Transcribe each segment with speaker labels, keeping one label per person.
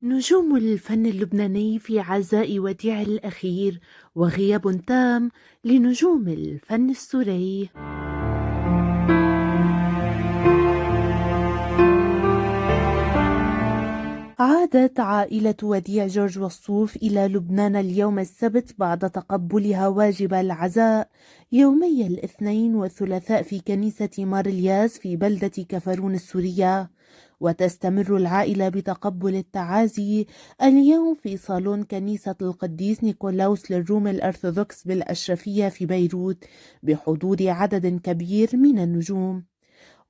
Speaker 1: نجوم الفن اللبناني في عزاء وديع الأخير وغياب تام لنجوم الفن السوري. عادت عائلة وديع جورج وصوف إلى لبنان اليوم السبت بعد تقبلها واجب العزاء يومي الاثنين والثلاثاء في كنيسة مار الياس في بلدة كفرون السورية. وتستمر العائلة بتقبل التعازي اليوم في صالون كنيسة القديس نيكولاوس للروم الأرثوذكس بالأشرفية في بيروت بحضور عدد كبير من النجوم.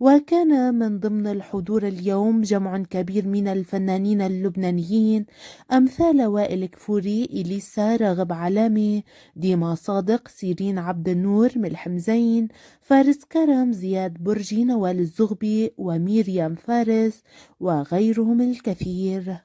Speaker 1: وكان من ضمن الحضور اليوم جمع كبير من الفنانين اللبنانيين أمثال وائل كفوري، إليسا، راغب علامة، ديما صادق، سيرين عبد النور، ملحم زين، فارس كرم، زياد برجي، نوال الزغبي، وميريام فارس وغيرهم الكثير.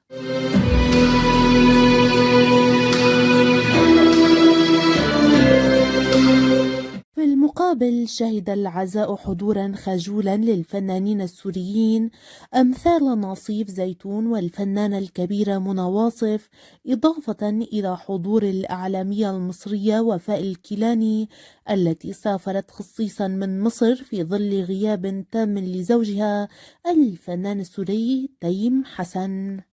Speaker 1: في المقابل شهد العزاء حضورا خجولا للفنانين السوريين أمثال ناصيف زيتون والفنانة الكبيرة منى واصف، إضافة إلى حضور الإعلامية المصرية وفاء الكيلاني التي سافرت خصيصا من مصر في ظل غياب تام لزوجها الفنان السوري تيم حسن.